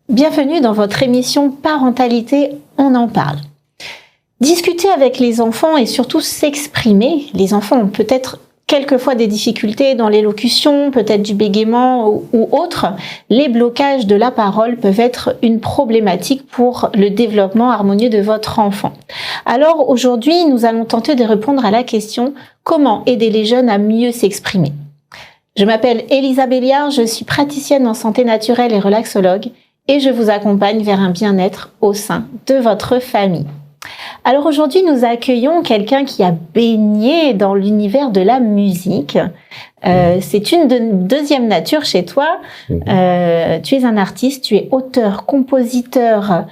Bienvenue dans votre émission Parentalité, on en parle. Discuter avec les enfants et surtout s'exprimer. Les enfants ont peut-être quelquefois des difficultés dans l'élocution, peut-être du bégaiement ou autre. Les blocages de la parole peuvent être une problématique pour le développement harmonieux de votre enfant. Alors aujourd'hui, nous allons tenter de répondre à la question « Comment aider les jeunes à mieux s'exprimer ?» Je m'appelle Elisa Béliard, je suis praticienne en santé naturelle et relaxologue et je vous accompagne vers un bien-être au sein de votre famille. Alors aujourd'hui, nous accueillons quelqu'un qui a baigné dans l'univers de la musique. C'est une deuxième nature chez toi. Tu es un artiste, tu es auteur, compositeur,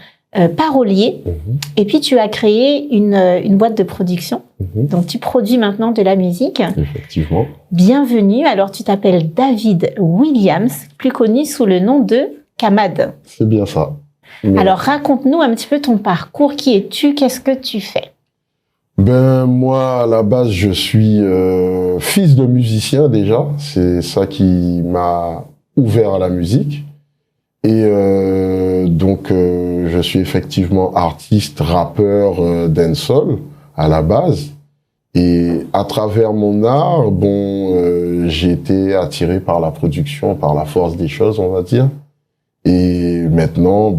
parolier. Et puis tu as créé une boîte de production. Donc tu produis maintenant de la musique. Effectivement. Bienvenue. Alors tu t'appelles David Williams, plus connu sous le nom de Kamad. C'est bien ça. Ouais. Alors, raconte-nous un petit peu ton parcours. Qui es-tu? Qu'est-ce que tu fais? Ben, moi, à la base, je suis fils de musicien déjà. C'est ça qui m'a ouvert à la musique. Et donc, je suis effectivement artiste, rappeur, dancehall à la base. Et à travers mon art, j'ai été attiré par la production, par la force des choses, on va dire. Et maintenant,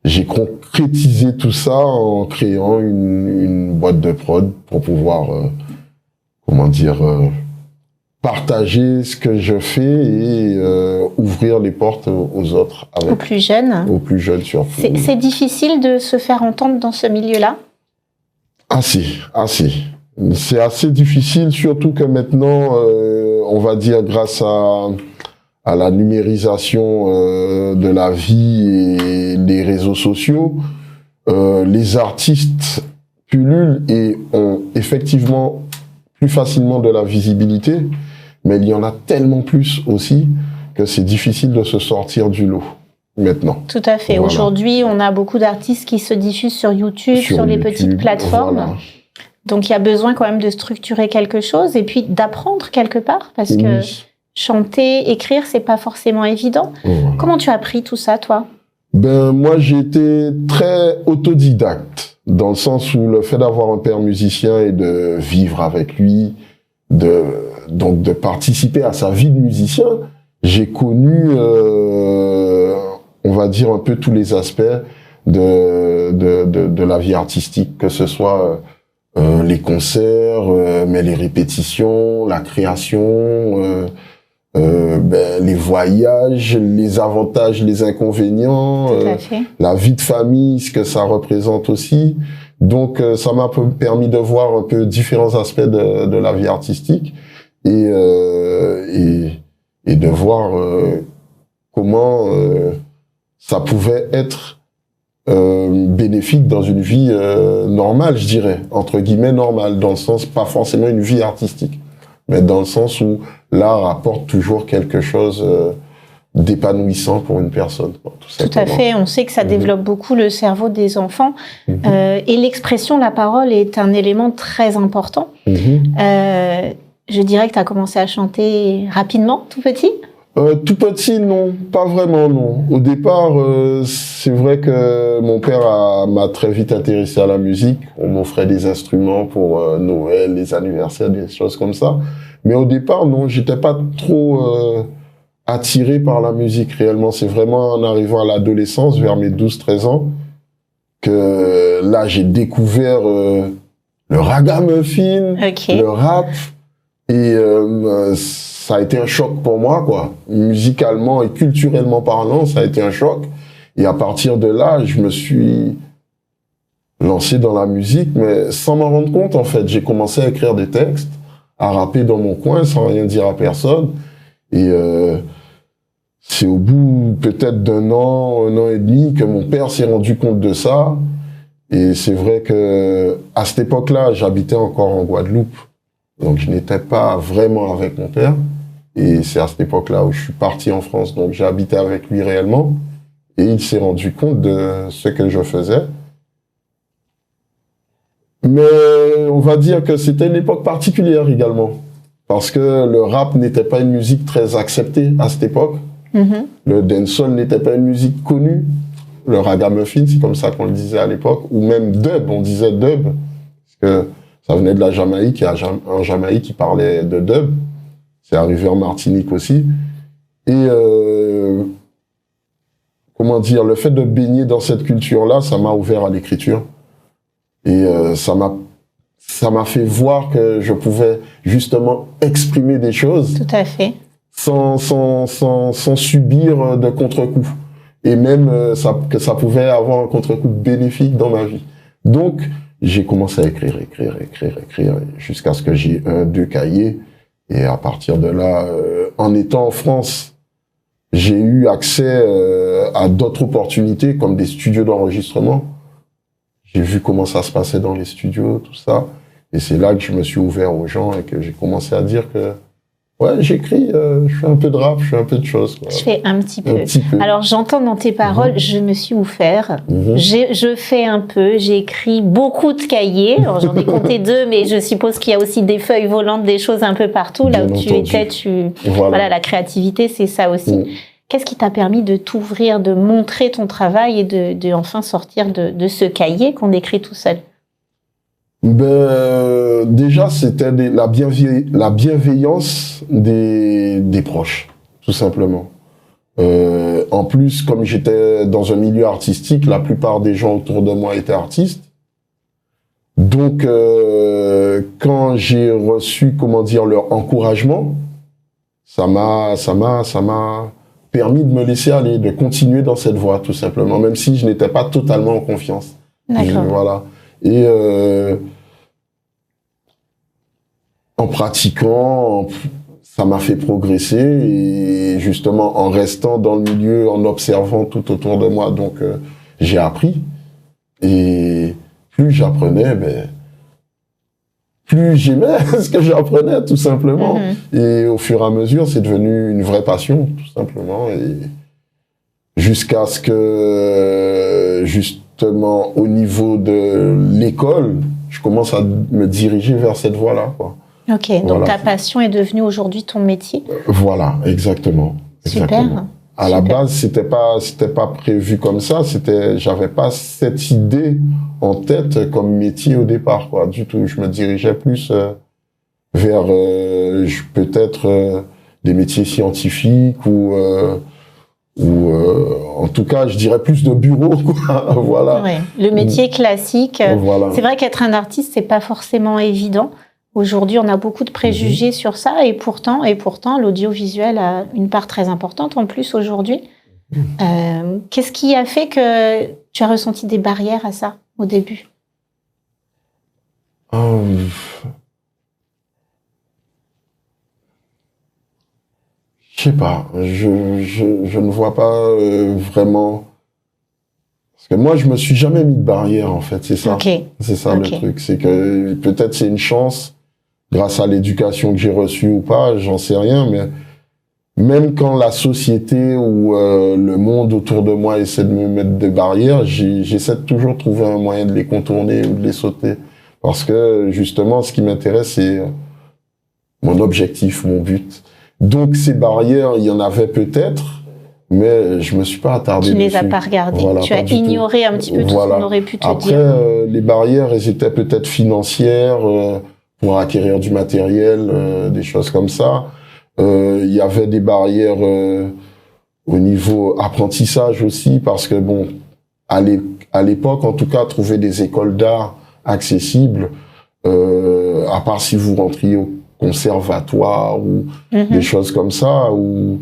j'ai concrétisé tout ça en créant une boîte de prod pour pouvoir, partager ce que je fais et ouvrir les portes aux autres. Aux plus jeunes. Aux plus jeunes, surtout. C'est difficile de se faire entendre dans ce milieu-là? Assez. C'est assez difficile, surtout que maintenant, on va dire grâce à la numérisation de la vie et les réseaux sociaux, les artistes pullulent et ont effectivement plus facilement de la visibilité, mais il y en a tellement plus aussi que c'est difficile de se sortir du lot maintenant. Tout à fait. Voilà. Aujourd'hui, on a beaucoup d'artistes qui se diffusent sur YouTube, sur les petites plateformes. Voilà. Donc, il y a besoin quand même de structurer quelque chose et puis d'apprendre quelque part, parce que chanter, écrire, c'est pas forcément évident. Comment tu as appris tout ça, toi? Moi, j'ai été très autodidacte, dans le sens où le fait d'avoir un père musicien et de vivre avec lui, donc de participer à sa vie de musicien, j'ai connu, on va dire, un peu tous les aspects de la vie artistique, que ce soit les concerts, mais les répétitions, la création, les voyages, les avantages, les inconvénients, la vie de famille, ce que ça représente aussi. Donc, ça m'a permis de voir un peu différents aspects de la vie artistique et de voir comment ça pouvait être bénéfique dans une vie normale, je dirais, entre guillemets normale, dans le sens, pas forcément une vie artistique, mais dans le sens où l'art apporte toujours quelque chose d'épanouissant pour une personne. Tout à fait, on sait que ça développe beaucoup le cerveau des enfants et l'expression, la parole est un élément très important. Je dirais que tu as commencé à chanter rapidement, tout petit? Tout petit, non, pas vraiment, non. Au départ, c'est vrai que mon père m'a très vite intéressé à la musique. On m'offrait des instruments pour Noël, les anniversaires, des choses comme ça. Mais au départ, non, j'étais pas trop attiré par la musique réellement. C'est vraiment en arrivant à l'adolescence, vers mes 12-13 ans, que là, j'ai découvert le ragamuffin, le rap, et ça a été un choc pour moi, quoi. Musicalement et culturellement parlant, ça a été un choc. Et à partir de là, je me suis lancé dans la musique, mais sans m'en rendre compte, en fait. J'ai commencé à écrire des textes, à rapper dans mon coin, sans rien dire à personne. Et c'est au bout peut-être d'un an et demi, que mon père s'est rendu compte de ça. Et c'est vrai que à cette époque-là, j'habitais encore en Guadeloupe. Donc je n'étais pas vraiment avec mon père. Et c'est à cette époque-là où je suis parti en France. Donc j'ai habité avec lui réellement. Et il s'est rendu compte de ce que je faisais. Mais on va dire que c'était une époque particulière également. Parce que le rap n'était pas une musique très acceptée à cette époque. Le dancehall n'était pas une musique connue. Le ragamuffin, c'est comme ça qu'on le disait à l'époque, ou même dub, on disait dub, parce que ça venait de la Jamaïque, et en Jamaïque, ils parlaient de dub. C'est arrivé en Martinique aussi. Et comment dire, le fait de baigner dans cette culture-là, ça m'a ouvert à l'écriture. Et ça m'a fait voir que je pouvais justement exprimer des choses. Tout à fait. Sans subir de contre-coups. Et même que ça pouvait avoir un contre-coup bénéfique dans ma vie. Donc, j'ai commencé à écrire, jusqu'à ce que j'ai 2 cahiers. Et à partir de là, en étant en France, j'ai eu accès à d'autres opportunités, comme des studios d'enregistrement. J'ai vu comment ça se passait dans les studios, tout ça. Et c'est là que je me suis ouvert aux gens et que j'ai commencé à dire que ouais, j'écris, je fais un peu de rap, je fais un peu de choses. Quoi. Je fais un petit peu. Un petit peu. Alors, j'entends dans tes paroles, je me suis ouvert. Je fais un peu, j'ai écrit beaucoup de cahiers. Alors, j'en ai compté 2, mais je suppose qu'il y a aussi des feuilles volantes, des choses un peu partout. Là Bien où entendu. tu étais, voilà, la créativité, c'est ça aussi. Qu'est-ce qui t'a permis de t'ouvrir, de montrer ton travail et de enfin sortir de ce cahier qu'on écrit tout seul? Déjà, c'était la bienveillance des proches, tout simplement. En plus, comme j'étais dans un milieu artistique, la plupart des gens autour de moi étaient artistes. Donc, quand j'ai reçu, comment dire, leur encouragement, ça m'a permis de me laisser aller, de continuer dans cette voie, tout simplement, même si je n'étais pas totalement en confiance. D'accord. Voilà. Et en pratiquant, ça m'a fait progresser et justement en restant dans le milieu, en observant tout autour de moi, donc j'ai appris. Et plus j'apprenais, plus j'aimais ce que j'apprenais, tout simplement. Et au fur et à mesure, c'est devenu une vraie passion, tout simplement. Et jusqu'à ce que, justement, au niveau de l'école, je commence à me diriger vers cette voie-là, quoi. Ok, donc voilà. Ta passion est devenue aujourd'hui ton métier. Voilà, exactement. Super. À la base, c'était pas prévu comme ça. J'avais pas cette idée en tête comme métier au départ, quoi. Du tout. Je me dirigeais plus vers peut-être des métiers scientifiques ou en tout cas, je dirais plus de bureau, quoi. Voilà. Ouais, le métier classique. Voilà. C'est vrai qu'être un artiste, c'est pas forcément évident. Aujourd'hui, on a beaucoup de préjugés sur ça, et pourtant, l'audiovisuel a une part très importante en plus aujourd'hui. Qu'est-ce qui a fait que tu as ressenti des barrières à ça au début? Je sais pas, je ne vois pas vraiment. Parce que moi, je me suis jamais mis de barrière, en fait, c'est ça. Okay. C'est ça le truc, c'est que peut-être c'est une chance, grâce à l'éducation que j'ai reçue ou pas, j'en sais rien, mais même quand la société ou le monde autour de moi essaie de me mettre des barrières, j'essaie de toujours trouver un moyen de les contourner ou de les sauter. Parce que, justement, ce qui m'intéresse, c'est mon objectif, mon but. Donc, ces barrières, il y en avait peut-être, mais je me suis pas attardé dessus. Tu ne les as pas regardées. Voilà, tu as ignoré un petit peu tout ce qu'on aurait pu te dire. Après, les barrières, elles étaient peut-être financières, pour acquérir du matériel, des choses comme ça. Il y avait des barrières au niveau apprentissage aussi, parce que bon, à l'époque, en tout cas, trouver des écoles d'art accessibles, à part si vous rentriez au conservatoire ou des choses comme ça, ou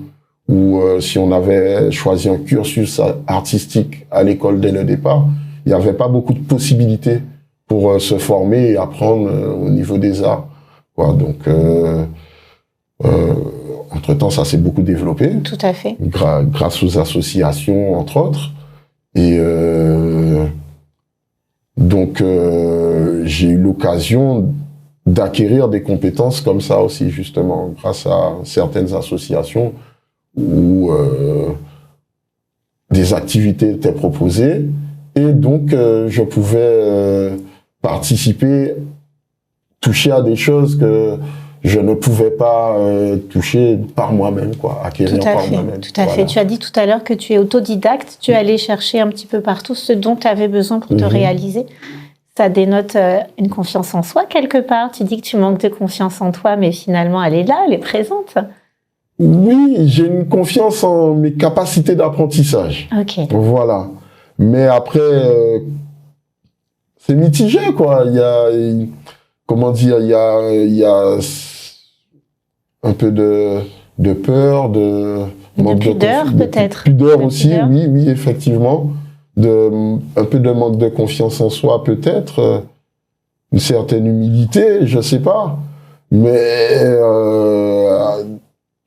si on avait choisi un cursus artistique à l'école dès le départ, il n'y avait pas beaucoup de possibilités pour se former et apprendre au niveau des arts, quoi. Donc, entre-temps, ça s'est beaucoup développé. Tout à fait. Grâce aux associations, entre autres. Et donc, j'ai eu l'occasion d'acquérir des compétences comme ça aussi, justement, grâce à certaines associations où des activités étaient proposées. Et donc, je pouvais participer, toucher à des choses que je ne pouvais pas toucher par moi-même, quoi, acquérir par moi-même. Tout à fait. Tu as dit tout à l'heure que tu es autodidacte, tu es allé chercher un petit peu partout ce dont tu avais besoin pour te réaliser. Ça dénote une confiance en soi quelque part. Tu dis que tu manques de confiance en toi, mais finalement elle est là, elle est présente. Oui, j'ai une confiance en mes capacités d'apprentissage. Ok. Voilà. Mais après, c'est mitigé, quoi. Il y a, comment dire, il y a un peu de peur, de pudeur, peut-être. Pudeur aussi, oui, effectivement. Un peu de manque de confiance en soi, peut-être. Une certaine humilité, je sais pas. Mais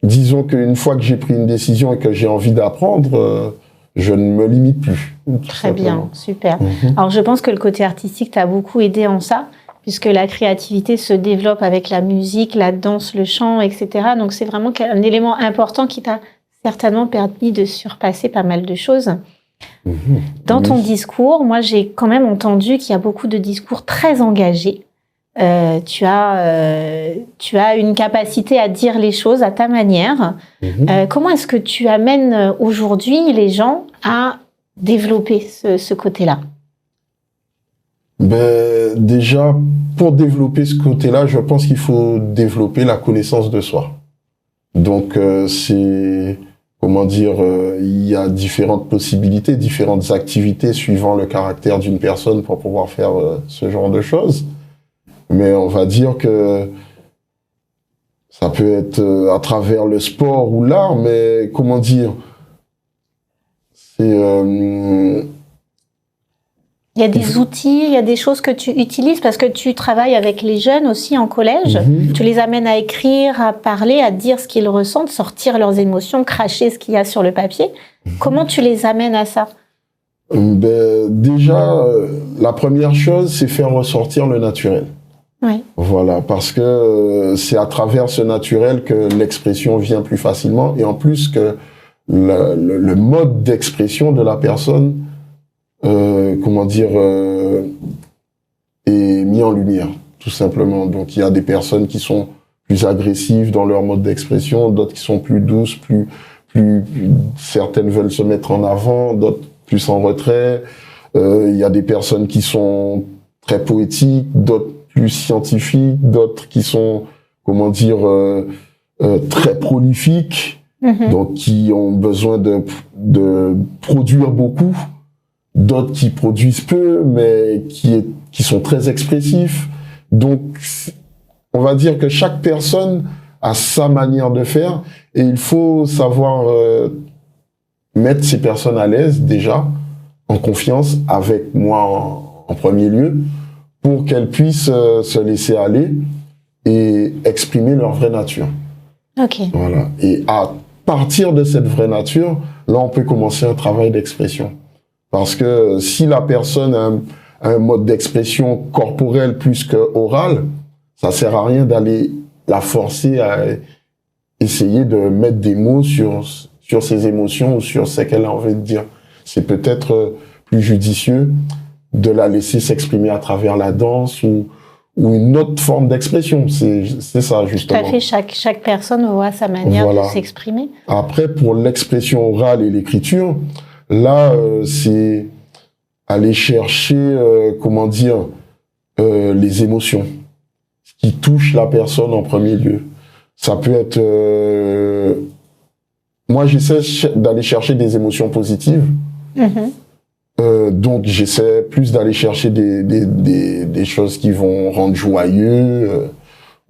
disons qu'une fois que j'ai pris une décision et que j'ai envie d'apprendre, je ne me limite plus. Très bien, super. Alors je pense que le côté artistique t'a beaucoup aidé en ça, puisque la créativité se développe avec la musique, la danse, le chant, etc. Donc c'est vraiment un élément important qui t'a certainement permis de surpasser pas mal de choses. Dans ton discours, moi j'ai quand même entendu qu'il y a beaucoup de discours très engagés. Tu as une capacité à dire les choses à ta manière. Comment est-ce que tu amènes aujourd'hui les gens à développer ce côté-là? Déjà, pour développer ce côté-là, je pense qu'il faut développer la connaissance de soi. Donc, comment dire, il y a différentes possibilités, différentes activités suivant le caractère d'une personne pour pouvoir faire ce genre de choses. Mais on va dire que ça peut être à travers le sport ou l'art, mais comment dire, c'est... Il y a des outils, il y a des choses que tu utilises parce que tu travailles avec les jeunes aussi en collège. Tu les amènes à écrire, à parler, à dire ce qu'ils ressentent, sortir leurs émotions, cracher ce qu'il y a sur le papier. Comment tu les amènes à ça? Déjà, la première chose, c'est faire ressortir le naturel. Oui. Voilà, parce que c'est à travers ce naturel que l'expression vient plus facilement et en plus que le mode d'expression de la personne comment dire, est mis en lumière, tout simplement. Donc, il y a des personnes qui sont plus agressives dans leur mode d'expression, d'autres qui sont plus douces, certaines veulent se mettre en avant, d'autres plus en retrait. Il y a des personnes qui sont très poétiques, d'autres plus scientifiques, d'autres qui sont, comment dire, très prolifiques, donc qui ont besoin de produire beaucoup. D'autres qui produisent peu, mais qui sont très expressifs. Donc, on va dire que chaque personne a sa manière de faire et il faut savoir mettre ces personnes à l'aise déjà, en confiance avec moi en premier lieu, pour qu'elles puissent se laisser aller et exprimer leur vraie nature. Ok. Voilà. Et à partir de cette vraie nature, là, on peut commencer un travail d'expression. Parce que si la personne a un mode d'expression corporel plus que oral, ça sert à rien d'aller la forcer à essayer de mettre des mots sur ses émotions ou sur ce qu'elle a envie de dire. C'est peut-être plus judicieux de la laisser s'exprimer à travers la danse ou une autre forme d'expression. C'est ça, justement. Tout à fait. Chaque personne voit sa manière de s'exprimer. Après, pour l'expression orale et l'écriture, là, c'est aller chercher, comment dire, les émotions, ce qui touche la personne en premier lieu. Ça peut être... moi, j'essaie d'aller chercher des émotions positives. Donc, j'essaie plus d'aller chercher des choses qui vont rendre joyeux.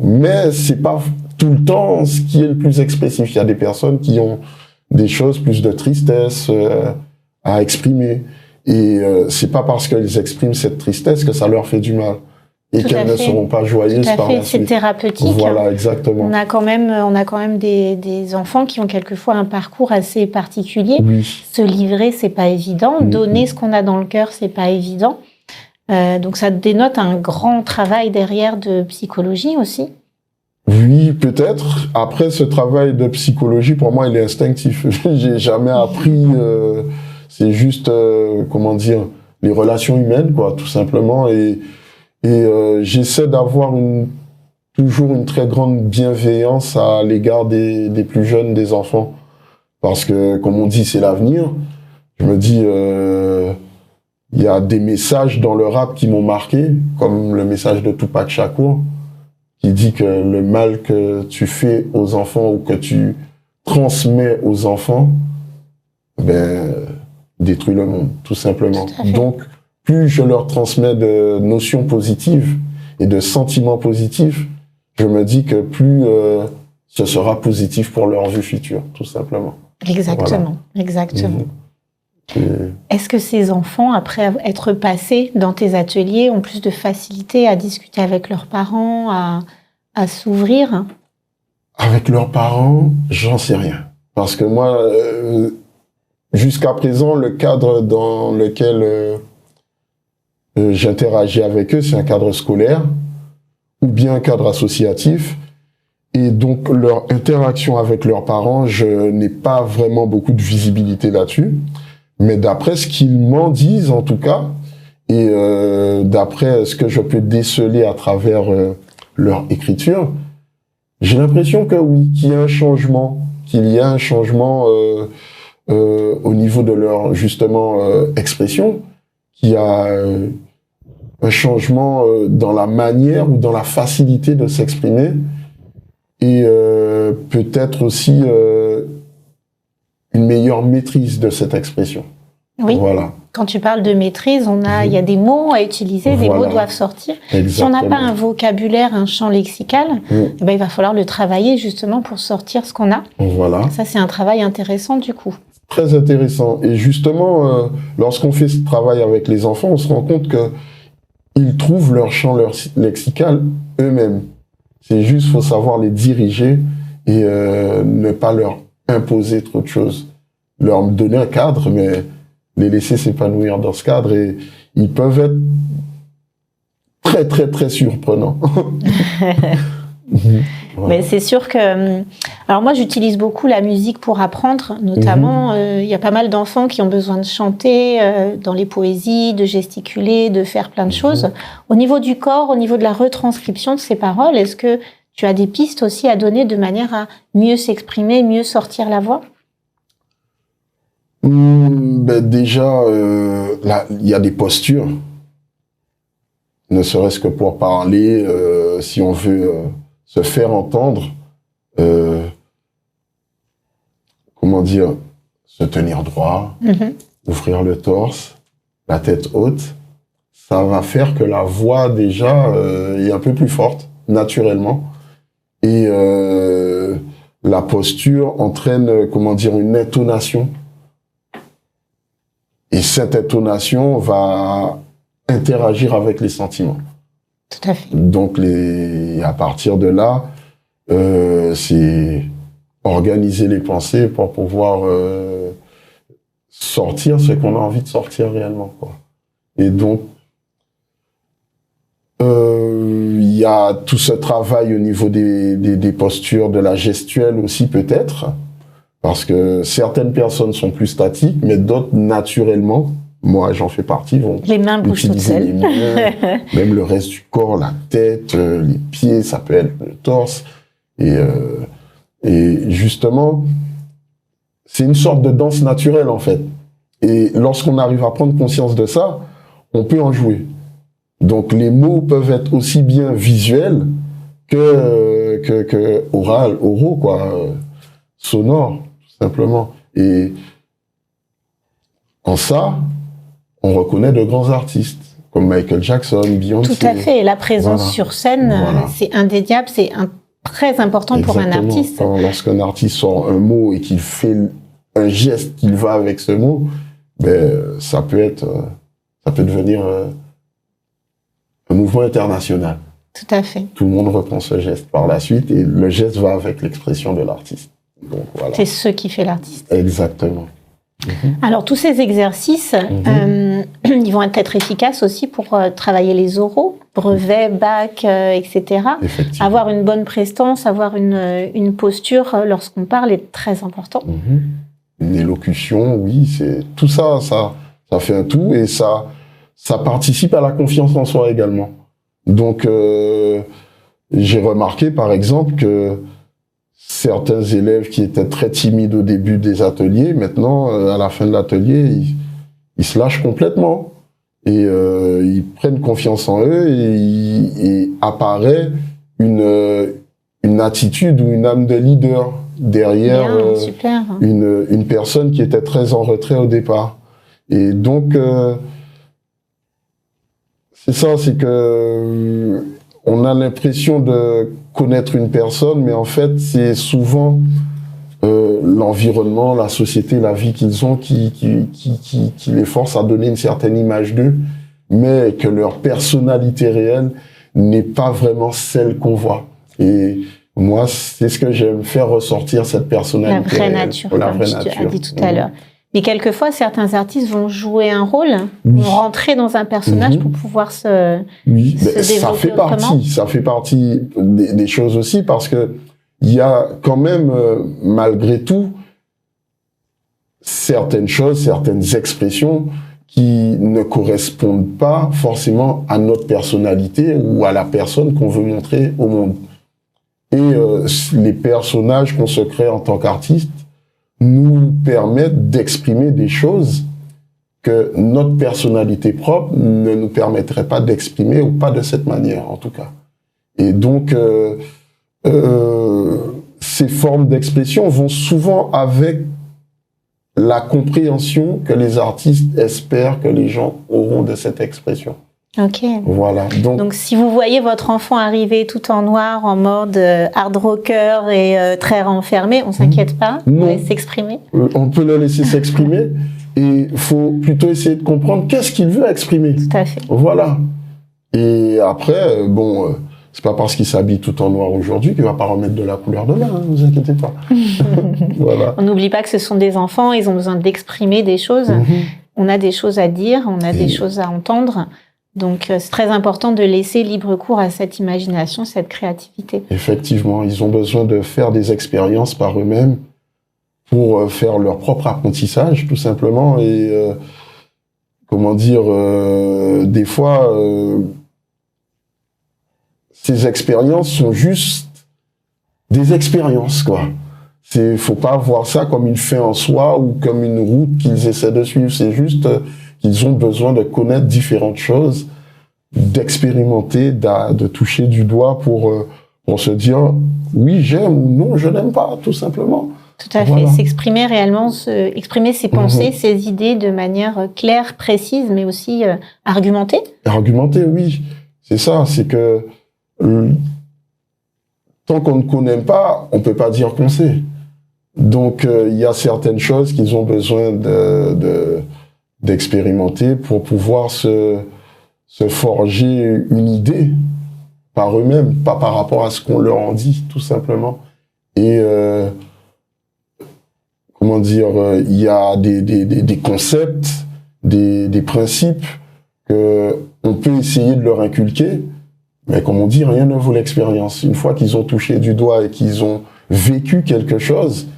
Mais c'est pas tout le temps ce qui est le plus expressif. Il y a des personnes qui ont des choses plus de tristesse à exprimer. Et c'est pas parce qu'elles expriment cette tristesse que ça leur fait du mal. Et qu'elles ne seront pas joyeuses par la suite. C'est thérapeutique. Voilà, exactement. On a quand même des enfants qui ont quelquefois un parcours assez particulier. Oui. Se livrer, c'est pas évident. Donner ce qu'on a dans le cœur, c'est pas évident. Donc ça dénote un grand travail derrière de psychologie aussi. Oui, peut-être. Après, ce travail de psychologie, pour moi, il est instinctif. J'ai jamais appris. C'est juste, comment dire, les relations humaines, quoi, tout simplement. Et j'essaie d'avoir toujours une très grande bienveillance à l'égard des plus jeunes, des enfants. Parce que, comme on dit, c'est l'avenir. Je me dis, il y a des messages dans le rap qui m'ont marqué, comme le message de Tupac Shakur, qui dit que le mal que tu fais aux enfants ou que tu transmets aux enfants, détruit le monde, tout simplement. Donc, plus je leur transmets de notions positives et de sentiments positifs, je me dis que plus ce sera positif pour leur vie future, tout simplement. Exactement, exactement. Est-ce que ces enfants, après être passés dans tes ateliers, ont plus de facilité à discuter avec leurs parents, à s'ouvrir? Avec leurs parents, j'en sais rien. Parce que moi, jusqu'à présent, le cadre dans lequel j'interagis avec eux, c'est un cadre scolaire ou bien un cadre associatif. Et donc, leur interaction avec leurs parents, je n'ai pas vraiment beaucoup de visibilité là-dessus. Mais d'après ce qu'ils m'en disent, en tout cas, et d'après ce que je peux déceler à travers leur écriture, j'ai l'impression que oui, qu'il y a un changement, au niveau de leur, justement, expression, qu'il y a un changement dans la manière ou dans la facilité de s'exprimer, et peut-être aussi une meilleure maîtrise de cette expression. Oui. Voilà. Quand tu parles de maîtrise, il y a des mots à utiliser, des mots doivent sortir. Exactement. Si on n'a pas un vocabulaire, un champ lexical, il va falloir le travailler justement pour sortir ce qu'on a. Voilà. Ça, c'est un travail intéressant du coup. Très intéressant. Et justement, lorsqu'on fait ce travail avec les enfants, on se rend compte qu'ils trouvent leur champ lexical eux-mêmes. C'est juste, faut savoir les diriger et ne pas leur imposer trop de choses. Leur donner un cadre, mais les laisser s'épanouir dans ce cadre, et ils peuvent être très, très, très surprenants. Voilà. Mais c'est sûr que... Alors moi, j'utilise beaucoup la musique pour apprendre, notamment, il y a pas mal d'enfants qui ont besoin de chanter dans les poésies, de gesticuler, de faire plein de choses. Au niveau du corps, au niveau de la retranscription de ces paroles, est-ce que tu as des pistes aussi à donner de manière à mieux s'exprimer, mieux sortir la voix? Déjà, il y a des postures, ne serait-ce que pour parler, si on veut se faire entendre, comment dire, se tenir droit, ouvrir le torse, la tête haute, ça va faire que la voix déjà est un peu plus forte, naturellement. Et la posture entraîne, comment dire, une intonation. Et cette intonation va interagir avec les sentiments. Tout à fait. Donc, à partir de là, c'est organiser les pensées pour pouvoir sortir ce qu'on a envie de sortir réellement, quoi. Et donc, il y a tout ce travail au niveau des postures, de la gestuelle aussi peut-être, parce que certaines personnes sont plus statiques, mais d'autres naturellement, moi j'en fais partie, vont les mains bougent toutes seules. Les mains, même le reste du corps, la tête, les pieds, ça peut être le torse, et justement, c'est une sorte de danse naturelle en fait. Et lorsqu'on arrive à prendre conscience de ça, on peut en jouer. Donc les mots peuvent être aussi bien visuels que oraux, quoi, sonores, tout simplement. Et en ça, on reconnaît de grands artistes, comme Michael Jackson, Beyoncé. Tout à fait. La présence sur scène, c'est indéniable, c'est très important pour un artiste. Lorsqu'un artiste sort un mot et qu'il fait un geste qui va avec ce mot, ça peut devenir un mouvement international. Tout à fait. Tout le monde reprend ce geste par la suite et le geste va avec l'expression de l'artiste. Donc voilà. C'est ce qui fait l'artiste. Exactement. Alors tous ces exercices, ils vont être efficaces aussi pour travailler les oraux, brevet, bac, etc. Avoir une bonne prestance, avoir une posture lorsqu'on parle est très important. Une élocution, oui, c'est tout ça, ça fait un tout et ça participe à la confiance en soi également. Donc j'ai remarqué, par exemple, que certains élèves qui étaient très timides au début des ateliers, maintenant, à la fin de l'atelier, ils se lâchent complètement. Et ils prennent confiance en eux et apparaît une attitude ou une âme de leader derrière une personne qui était très en retrait au départ. Et donc, c'est ça, c'est que on a l'impression de connaître une personne, mais en fait, c'est souvent l'environnement, la société, la vie qu'ils ont qui les force à donner une certaine image d'eux, mais que leur personnalité réelle n'est pas vraiment celle qu'on voit. Et moi, c'est ce que j'aime faire ressortir, cette personnalité. La vraie nature, comme tu as dit tout à l'heure. Mais quelquefois, certains artistes vont jouer un rôle, vont rentrer dans un personnage pour pouvoir se développer autrement. Ça fait partie des choses aussi, parce que il y a quand même, malgré tout, certaines choses, certaines expressions qui ne correspondent pas forcément à notre personnalité ou à la personne qu'on veut montrer au monde. Et les personnages qu'on se crée en tant qu'artiste nous permettent d'exprimer des choses que notre personnalité propre ne nous permettrait pas d'exprimer, ou pas de cette manière en tout cas. Et donc, ces formes d'expression vont souvent avec la compréhension que les artistes espèrent que les gens auront de cette expression. Ok. Voilà. Donc, si vous voyez votre enfant arriver tout en noir, en mode hard rocker et très renfermé, on s'inquiète pas, on laisse s'exprimer. On peut le laisser s'exprimer, et il faut plutôt essayer de comprendre qu'est-ce qu'il veut exprimer. Tout à fait. Voilà. Et après, c'est pas parce qu'il s'habille tout en noir aujourd'hui qu'il va pas remettre de la couleur demain, ne vous inquiétez pas. Voilà. On n'oublie pas que ce sont des enfants, ils ont besoin d'exprimer des choses. On a des choses à dire, on a des choses à entendre. Donc, c'est très important de laisser libre cours à cette imagination, cette créativité. Effectivement, ils ont besoin de faire des expériences par eux-mêmes pour faire leur propre apprentissage, tout simplement. Et, des fois, ces expériences sont juste des expériences, quoi. Faut pas voir ça comme une fin en soi ou comme une route qu'ils essaient de suivre. C'est juste qu'ils ont besoin de connaître différentes choses, d'expérimenter, de toucher du doigt pour se dire oui, j'aime ou non, je n'aime pas, tout simplement. Tout à fait. S'exprimer réellement, exprimer ses pensées, ses idées de manière claire, précise, mais aussi argumentée. Argumentée, oui. C'est ça, c'est que tant qu'on ne connaît pas, on peut pas dire qu'on sait. Donc, il y a certaines choses qu'ils ont besoin d'expérimenter pour pouvoir se forger une idée par eux-mêmes, pas par rapport à ce qu'on leur en dit, tout simplement. Et il y a des concepts, des principes que on peut essayer de leur inculquer, mais comme on dit, rien ne vaut l'expérience. Une fois qu'ils ont touché du doigt et qu'ils ont vécu quelque chose,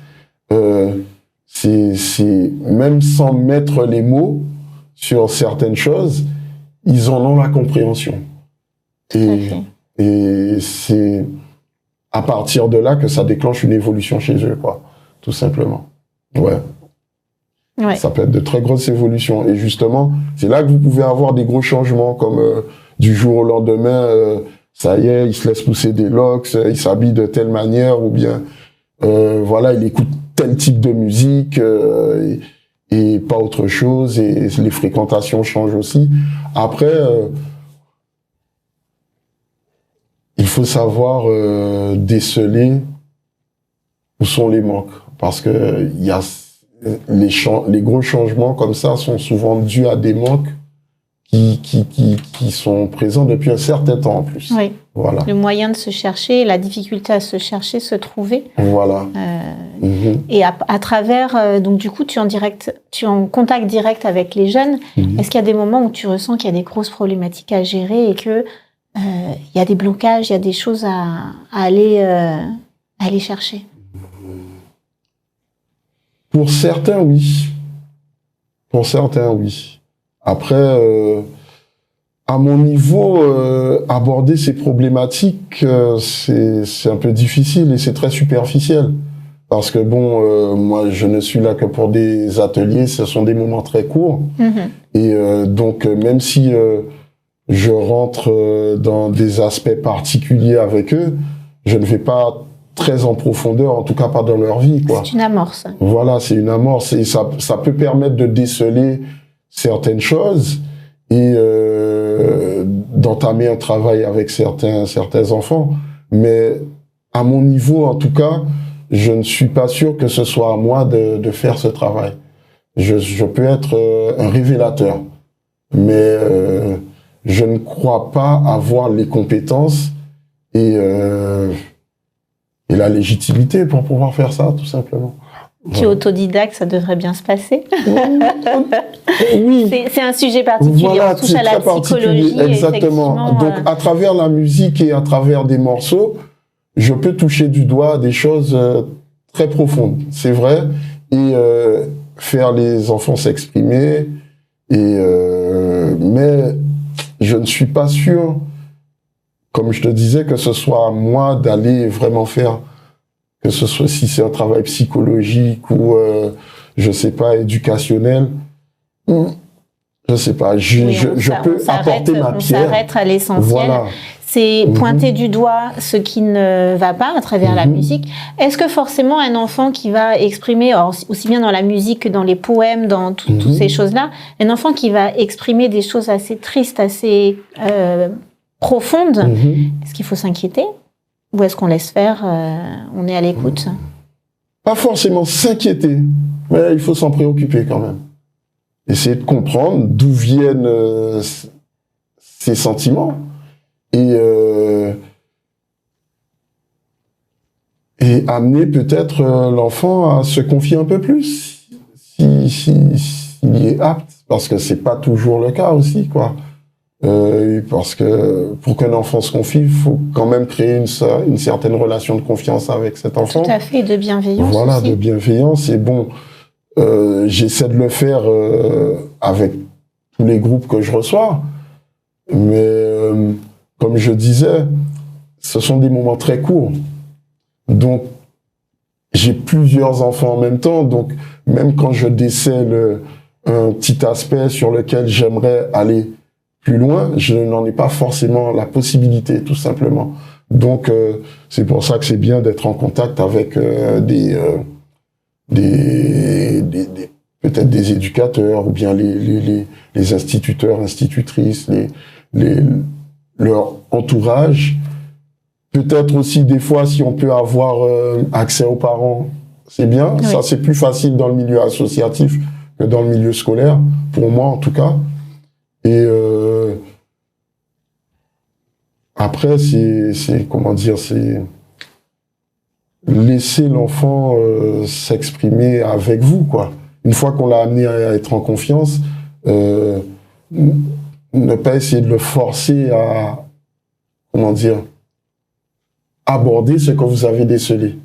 c'est même sans mettre les mots sur certaines choses, ils en ont la compréhension. Et c'est à partir de là que ça déclenche une évolution chez eux, quoi, tout simplement. Ouais. Ça peut être de très grosses évolutions. Et justement, c'est là que vous pouvez avoir des gros changements, comme du jour au lendemain, ça y est, il se laisse pousser des locks, il s'habille de telle manière, ou bien il écoute tel type de musique et pas autre chose, et les fréquentations changent aussi. Après, il faut savoir déceler où sont les manques, parce que il y a les gros changements comme ça sont souvent dus à des manques qui sont présents depuis un certain temps en plus. Oui. Voilà. Le moyen de se chercher, la difficulté à se chercher, se trouver. Voilà. Et à travers, donc du coup, tu es en contact direct avec les jeunes. Est-ce qu'il y a des moments où tu ressens qu'il y a des grosses problématiques à gérer et que il y a des blocages, il y a des choses à aller chercher? Pour certains, oui. Pour certains, oui. Après, À mon niveau, aborder ces problématiques, c'est un peu difficile et c'est très superficiel. Parce que bon, moi, je ne suis là que pour des ateliers, ce sont des moments très courts. Et donc, même si je rentre dans des aspects particuliers avec eux, je ne vais pas très en profondeur, en tout cas pas dans leur vie, quoi. C'est une amorce. Voilà, c'est une amorce et ça peut permettre de déceler certaines choses et d'entamer un travail avec certains enfants. Mais à mon niveau, en tout cas, je ne suis pas sûr que ce soit à moi de faire ce travail. Je peux être un révélateur, mais je ne crois pas avoir les compétences et la légitimité pour pouvoir faire ça, tout simplement. Tu es autodidacte, ça devrait bien se passer. Oui. C'est un sujet particulier, voilà, on touche à la psychologie. Exactement. Donc, à travers la musique et à travers des morceaux, je peux toucher du doigt des choses très profondes, c'est vrai, et faire les enfants s'exprimer. Mais je ne suis pas sûr, comme je te disais, que ce soit à moi d'aller vraiment faire, que ce soit si c'est un travail psychologique ou je sais pas, éducationnel. Je sais pas, je peux apporter ma pierre. On s'arrête à l'essentiel. Voilà. C'est pointer du doigt ce qui ne va pas à travers la musique. Est-ce que forcément un enfant qui va exprimer, aussi bien dans la musique que dans les poèmes, dans toutes ces choses-là, un enfant qui va exprimer des choses assez tristes, assez profondes, est-ce qu'il faut s'inquiéter? Ou est-ce qu'on laisse faire, on est à l'écoute? Pas forcément s'inquiéter, mais il faut s'en préoccuper quand même. Essayer de comprendre d'où viennent ces sentiments et amener peut-être l'enfant à se confier un peu plus s'il est apte, parce que c'est pas toujours le cas aussi, quoi. Parce que pour qu'un enfant se confie, il faut quand même créer une certaine relation de confiance avec cet enfant. Tout à fait, de bienveillance. Voilà, aussi. de bienveillance. Et bon, j'essaie de le faire avec tous les groupes que je reçois. Mais comme je disais, ce sont des moments très courts. Donc, j'ai plusieurs enfants en même temps. Donc, même quand je décèle un petit aspect sur lequel j'aimerais aller plus loin, je n'en ai pas forcément la possibilité, tout simplement. Donc, c'est pour ça que c'est bien d'être en contact avec peut-être des éducateurs ou bien les instituteurs, institutrices, leur entourage. Peut-être aussi des fois si on peut avoir accès aux parents, c'est bien. Oui. Ça c'est plus facile dans le milieu associatif que dans le milieu scolaire, pour moi en tout cas. Et après c'est comment dire, c'est laisser l'enfant s'exprimer avec vous, quoi. Une fois qu'on l'a amené à être en confiance, ne pas essayer de le forcer à, comment dire, aborder ce que vous avez décelé.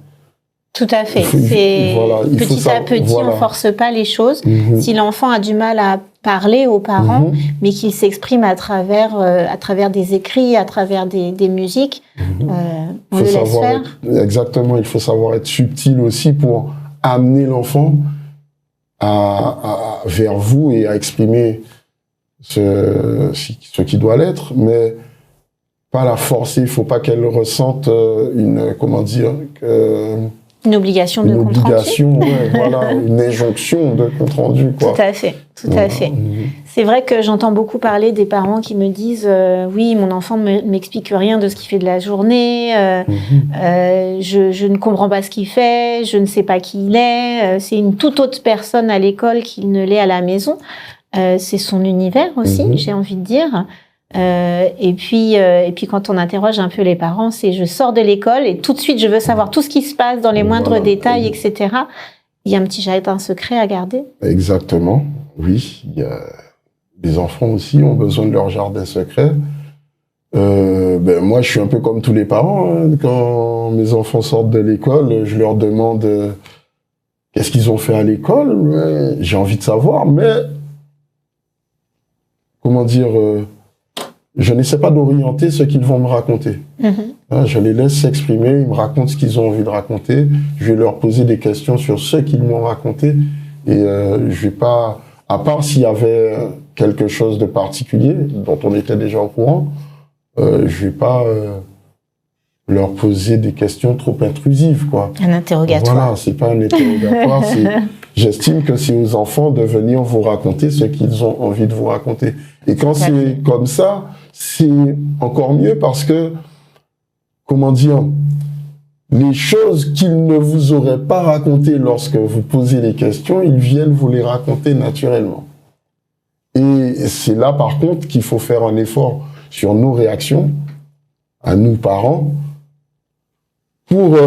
Tout à fait. Petit à petit, on force pas les choses. Si l'enfant a du mal à parler aux parents, mais qu'il s'exprime à travers des écrits, à travers des musiques, on le laisse faire. Exactement, il faut savoir être subtil aussi pour amener l'enfant vers vous et à exprimer ce qui doit l'être, mais pas la forcer. Il faut pas qu'elle ressente une obligation de compte rendu. Une obligation, ouais, voilà, une injonction de compte rendu, quoi. Tout à fait, tout à fait. C'est vrai que j'entends beaucoup parler des parents qui me disent oui, mon enfant ne m'explique rien de ce qu'il fait de la journée, je ne comprends pas ce qu'il fait, je ne sais pas qui il est, c'est une toute autre personne à l'école qu'il ne l'est à la maison. C'est son univers aussi, j'ai envie de dire. Et puis quand on interroge un peu les parents, c'est je sors de l'école et tout de suite je veux savoir tout ce qui se passe dans les moindres détails, etc. Il y a un petit jardin secret à garder. Exactement, oui. Il y a les enfants aussi ont besoin de leur jardin secret. Moi, je suis un peu comme tous les parents. Hein. Quand mes enfants sortent de l'école, je leur demande qu'est-ce qu'ils ont fait à l'école. J'ai envie de savoir, mais comment dire, je n'essaie pas d'orienter ce qu'ils vont me raconter. Je les laisse s'exprimer, ils me racontent ce qu'ils ont envie de raconter. Je vais leur poser des questions sur ce qu'ils m'ont raconté. Et je vais pas, à part s'il y avait quelque chose de particulier dont on était déjà au courant, je vais pas leur poser des questions trop intrusives, quoi. Un interrogatoire. Voilà, c'est pas un interrogatoire. J'estime que c'est aux enfants de venir vous raconter ce qu'ils ont envie de vous raconter. Et quand c'est comme ça, c'est encore mieux parce que, comment dire, les choses qu'ils ne vous auraient pas racontées lorsque vous posez les questions, ils viennent vous les raconter naturellement. Et c'est là, par contre, qu'il faut faire un effort sur nos réactions, à nous parents, pour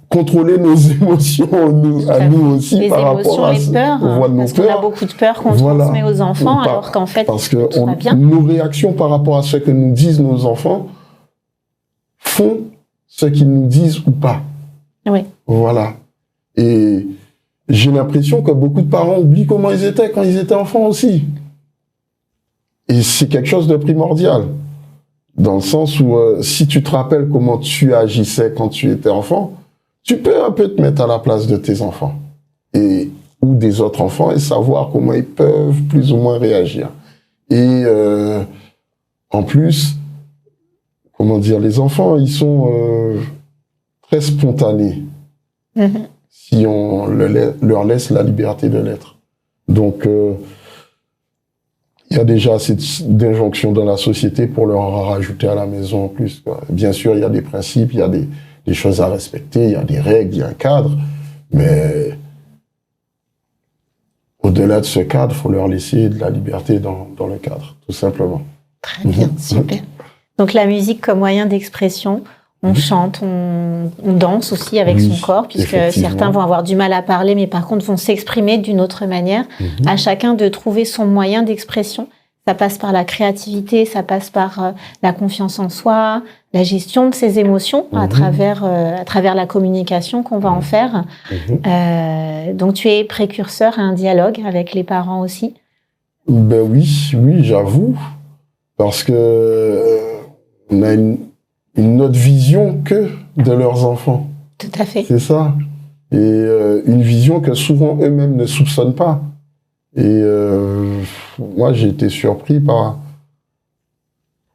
contrôler nos émotions, nous aussi, les par émotions, rapport à les peurs, parce qu'on a beaucoup de peurs qu'on transmet aux enfants, alors qu'en fait, parce que nos réactions par rapport à ce que nous disent nos enfants font ce qu'ils nous disent ou pas. Oui. Voilà. Et j'ai l'impression que beaucoup de parents oublient comment ils étaient quand ils étaient enfants aussi. Et c'est quelque chose de primordial. Dans le sens où, si tu te rappelles comment tu agissais quand tu étais enfant, tu peux un peu te mettre à la place de tes enfants. Ou des autres enfants et savoir comment ils peuvent plus ou moins réagir. Et en plus, comment dire, les enfants, ils sont très spontanés. Si on leur laisse la liberté de l'être. Donc, il y a déjà assez d'injonctions dans la société pour leur en rajouter à la maison en plus, quoi. Bien sûr, il y a des principes, il y a des choses à respecter, il y a des règles, il y a un cadre, mais au-delà de ce cadre, il faut leur laisser de la liberté dans le cadre, tout simplement. Très bien, super. Donc la musique comme moyen d'expression, on chante, on danse aussi avec son corps, puisque certains vont avoir du mal à parler, mais par contre vont s'exprimer d'une autre manière. À chacun de trouver son moyen d'expression. Ça passe par la créativité, ça passe par la confiance en soi, la gestion de ses émotions à travers la communication qu'on va en faire. Donc tu es précurseur à un dialogue avec les parents aussi. Ben oui, j'avoue, parce que on a une autre vision que de leurs enfants. Tout à fait. C'est ça. Et une vision que souvent eux-mêmes ne soupçonnent pas. Et moi, j'ai été surpris par,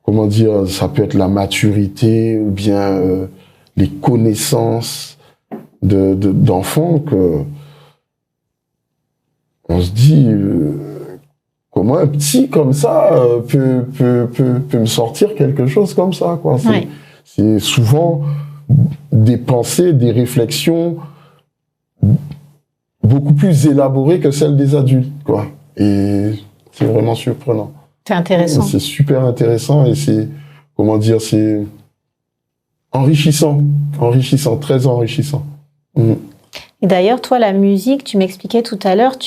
comment dire, ça peut être la maturité ou bien les connaissances d'enfants que on se dit comment un petit comme ça peut me sortir quelque chose comme ça, quoi. C'est souvent des pensées, des réflexions beaucoup plus élaborées que celles des adultes, quoi. Et c'est vraiment surprenant. C'est intéressant. C'est super intéressant et c'est, comment dire, c'est enrichissant, très enrichissant. Et d'ailleurs, toi, la musique, tu m'expliquais tout à l'heure,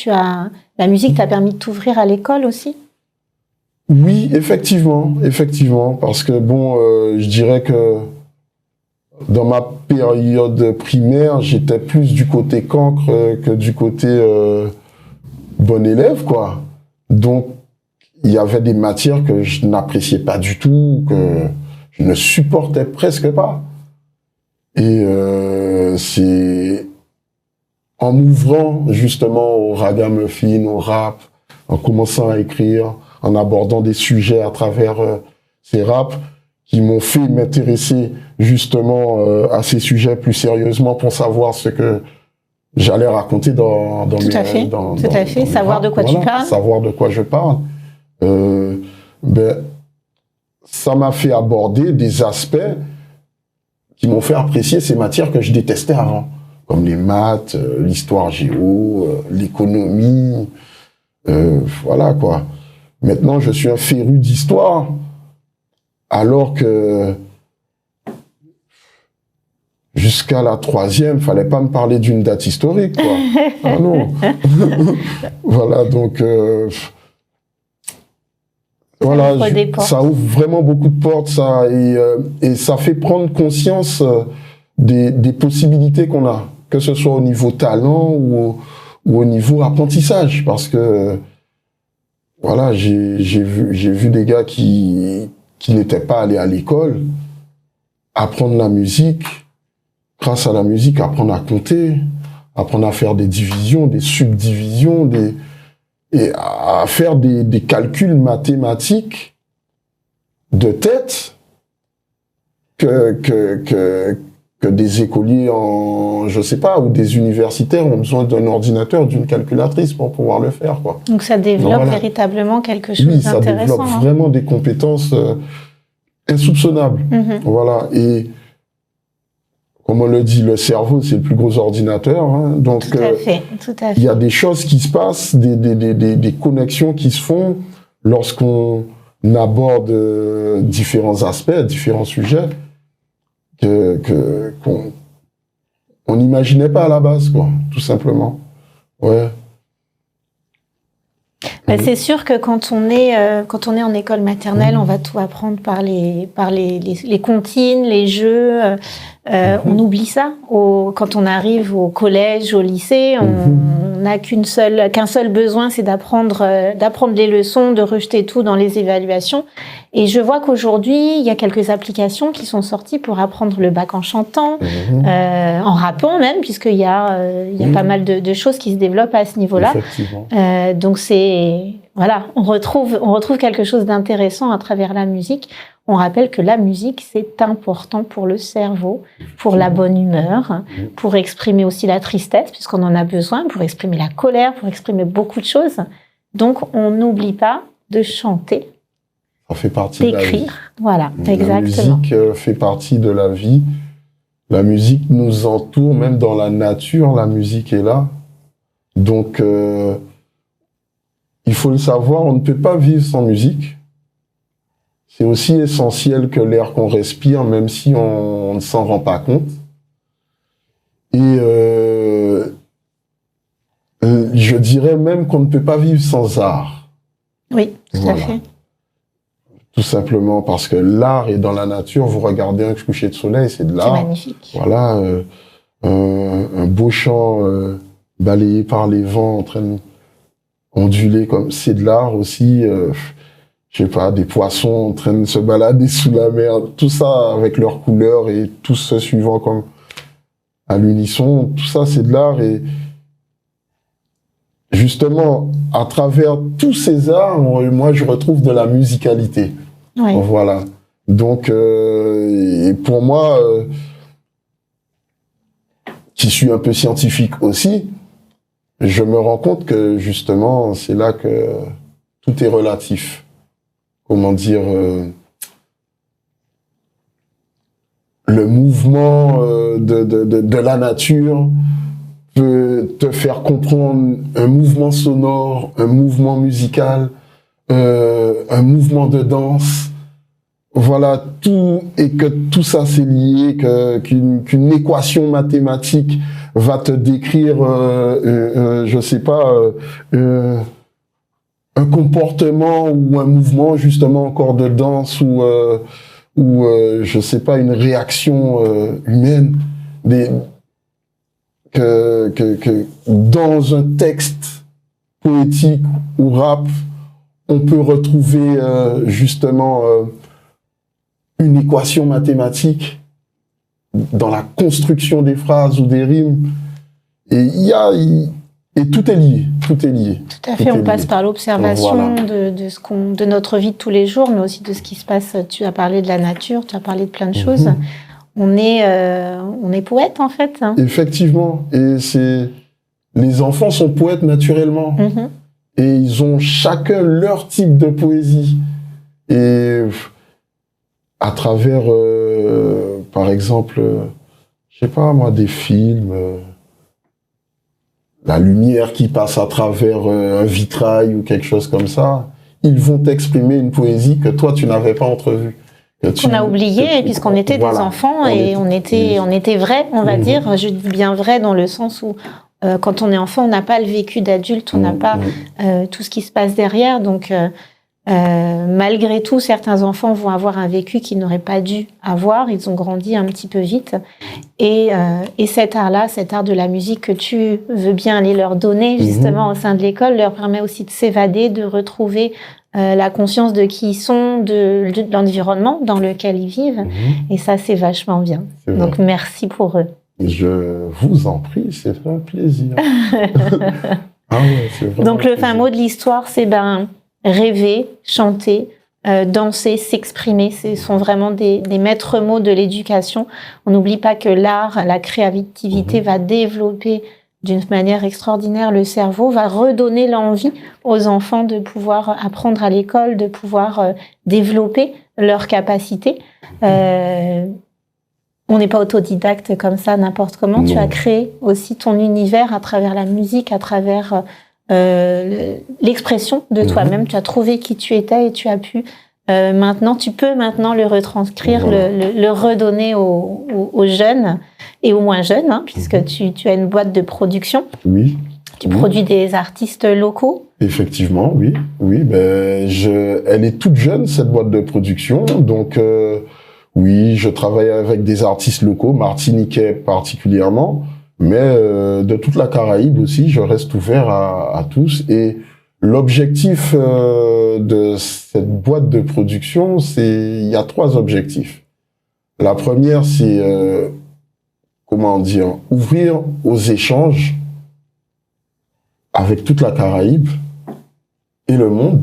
la musique t'a permis de t'ouvrir à l'école aussi? Oui, effectivement, parce que bon, je dirais que dans ma période primaire, j'étais plus du côté cancre que du côté bon élève, quoi. Donc, il y avait des matières que je n'appréciais pas du tout, que je ne supportais presque pas. Et c'est en m'ouvrant justement au ragamuffin, au rap, en commençant à écrire, en abordant des sujets à travers ces raps, qui m'ont fait m'intéresser justement à ces sujets plus sérieusement pour savoir ce que j'allais raconter dans mes... Tout à fait, savoir de quoi tu parles. Savoir de quoi je parle. Ça m'a fait aborder des aspects qui m'ont fait apprécier ces matières que je détestais avant, comme les maths, l'histoire géo, l'économie, voilà quoi. Maintenant, je suis un féru d'histoire, alors que jusqu'à la 3e, fallait pas me parler d'une date historique, quoi. Ah non. Voilà, donc voilà, ça ouvre vraiment beaucoup de portes, ça, et ça fait prendre conscience des possibilités qu'on a, que ce soit au niveau talent ou au niveau apprentissage, parce que voilà, j'ai vu des gars qui qui n'étaient pas allés à l'école, apprendre la musique, grâce à la musique, apprendre à compter, apprendre à faire des divisions, des subdivisions, et à faire des calculs mathématiques de tête que des écoliers je sais pas, ou des universitaires ont besoin d'un ordinateur, d'une calculatrice pour pouvoir le faire, quoi. Donc ça développe véritablement quelque chose d'intéressant. Oui, ça développe vraiment des compétences insoupçonnables. Voilà. Et comme on le dit, le cerveau, c'est le plus gros ordinateur. Hein. Donc, tout à fait. Il y a des choses qui se passent, des connexions qui se font lorsqu'on aborde différents aspects, différents sujets qu'on n'imaginait pas à la base, quoi, tout simplement. Ouais. Ben, c'est sûr que quand on est en école maternelle, on va tout apprendre par les comptines, les jeux. On oublie ça. Quand on arrive au collège, au lycée, on n'a qu'un seul besoin, c'est d'apprendre les leçons, de rejeter tout dans les évaluations. Et je vois qu'aujourd'hui, il y a quelques applications qui sont sorties pour apprendre le bac en chantant, en rappant même, puisqu'il y a pas mal de choses qui se développent à ce niveau-là. Donc voilà, on retrouve quelque chose d'intéressant à travers la musique. On rappelle que la musique, c'est important pour le cerveau, pour la bonne humeur, pour exprimer aussi la tristesse, puisqu'on en a besoin, pour exprimer la colère, pour exprimer beaucoup de choses. Donc, on n'oublie pas de chanter, ça fait partie d'écrire. De la vie. Voilà, exactement. La musique fait partie de la vie. La musique nous entoure, même dans la nature, la musique est là. Donc, il faut le savoir, on ne peut pas vivre sans musique. C'est aussi essentiel que l'air qu'on respire, même si on ne s'en rend pas compte. Et je dirais même qu'on ne peut pas vivre sans art. Oui, tout à fait. Tout simplement parce que l'art est dans la nature. Vous regardez un coucher de soleil, c'est de l'art. C'est magnifique. Voilà, un beau champ balayé par les vents, en train de onduler, comme c'est de l'art aussi. Je sais pas, des poissons en train de se balader sous la mer, tout ça avec leurs couleurs et tous se suivant comme à l'unisson, tout ça c'est de l'art. Et justement, à travers tous ces arts, moi je retrouve de la musicalité. Oui. Voilà. Donc, et pour moi, qui suis un peu scientifique aussi, je me rends compte que justement, c'est là que tout est relatif. Comment dire, le mouvement de la nature peut te faire comprendre un mouvement sonore, un mouvement musical, un mouvement de danse. Voilà, tout, et que tout ça c'est lié, qu'une équation mathématique va te décrire, je sais pas, un comportement ou un mouvement justement encore de danse ou je sais pas, une réaction humaine, que dans un texte poétique ou rap on peut retrouver justement une équation mathématique dans la construction des phrases ou des rimes, et et tout est lié, tout est lié. Tout à fait, on passe par l'observation de notre vie de tous les jours, mais aussi de ce qui se passe. Tu as parlé de la nature, tu as parlé de plein de choses. On est poète, en fait. Effectivement, et les enfants sont poètes naturellement. Et ils ont chacun leur type de poésie. Et à travers, par exemple, je sais pas moi, des films, la lumière qui passe à travers un vitrail ou quelque chose comme ça, ils vont t'exprimer une poésie que toi tu n'avais pas entrevue. Qu'on a oublié, puisqu'on était des enfants et on était vrais, on va dire. Je dis bien vrai dans le sens où quand on est enfant, on n'a pas le vécu d'adulte, on n'a pas tout ce qui se passe derrière. Donc, malgré tout, certains enfants vont avoir un vécu qu'ils n'auraient pas dû avoir. Ils ont grandi un petit peu vite. Et cet art-là, cet art de la musique que tu veux bien aller leur donner, justement, au sein de l'école, leur permet aussi de s'évader, de retrouver la conscience de qui ils sont, de l'environnement dans lequel ils vivent. Et ça, c'est vachement bien. Donc, merci pour eux. Je vous en prie, c'est un plaisir. Donc, le fin mot de l'histoire, c'est rêver, chanter, danser, s'exprimer. Ce sont vraiment des maîtres mots de l'éducation. On n'oublie pas que l'art, la créativité va développer d'une manière extraordinaire le cerveau, va redonner l'envie aux enfants de pouvoir apprendre à l'école, de pouvoir développer leurs capacités. On n'est pas autodidacte comme ça, n'importe comment. Non. Tu as créé aussi ton univers à travers la musique, à travers l'expression de toi-même. Tu as trouvé qui tu étais et tu as pu tu peux maintenant le retranscrire, le redonner aux jeunes et aux moins jeunes, puisque tu as une boîte de production. Oui. Tu produis des artistes locaux. Effectivement, oui. Elle est toute jeune, cette boîte de production. Donc, oui, je travaille avec des artistes locaux, martiniquais particulièrement, mais de toute la Caraïbe aussi. Je reste ouvert à tous. Et l'objectif de cette boîte de production, il y a 3 objectifs. La première, c'est, ouvrir aux échanges avec toute la Caraïbe et le monde.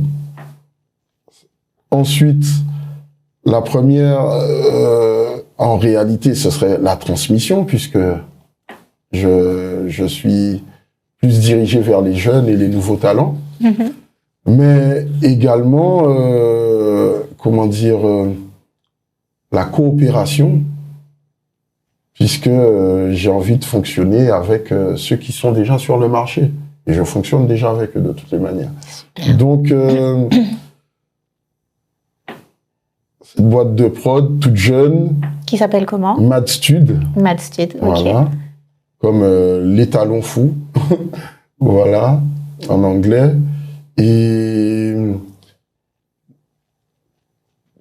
Ensuite, la première, en réalité, ce serait la transmission, puisque je suis plus dirigé vers les jeunes et les nouveaux talents. Mais également, la coopération, puisque j'ai envie de fonctionner avec ceux qui sont déjà sur le marché. Et je fonctionne déjà avec eux de toutes les manières. Donc, cette boîte de prod, toute jeune. Qui s'appelle comment? Madstud. Madstud, ok. Voilà. Comme les talons fous. Voilà, en anglais. Et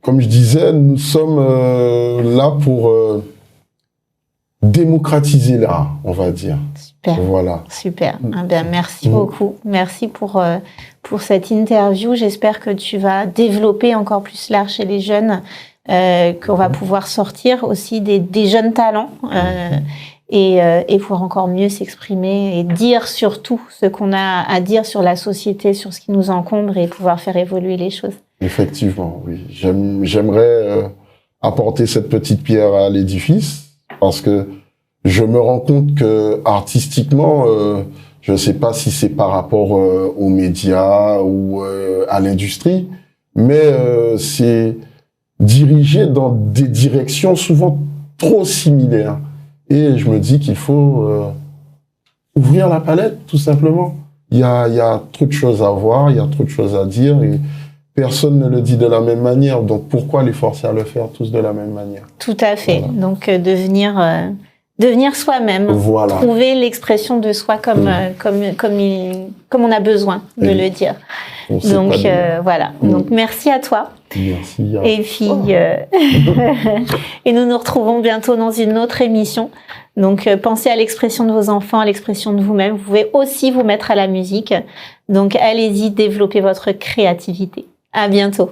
comme je disais, nous sommes là pour démocratiser l'art, on va dire. Super. Voilà. Super. Merci beaucoup. Merci pour cette interview. J'espère que tu vas développer encore plus l'art chez les jeunes, qu'on va pouvoir sortir aussi des jeunes talents et pouvoir encore mieux s'exprimer et dire surtout ce qu'on a à dire sur la société, sur ce qui nous encombre et pouvoir faire évoluer les choses. Effectivement, oui. J'aimerais apporter cette petite pierre à l'édifice parce que je me rends compte que artistiquement, je ne sais pas si c'est par rapport aux médias ou à l'industrie, mais c'est dirigé dans des directions souvent trop similaires. Et je me dis qu'il faut ouvrir la palette, tout simplement. Il y a trop de choses à voir, il y a trop de choses à dire, et personne ne le dit de la même manière. Donc pourquoi les forcer à le faire tous de la même manière? Tout à fait. Voilà. Donc devenir soi-même, voilà. Trouver l'expression de soi comme on a besoin de le dire. Donc voilà. Donc merci à toi. Merci. Et puis et nous nous retrouvons bientôt dans une autre émission. Donc pensez à l'expression de vos enfants, à l'expression de vous-même. Vous pouvez aussi vous mettre à la musique. Donc allez-y, développez votre créativité. À bientôt.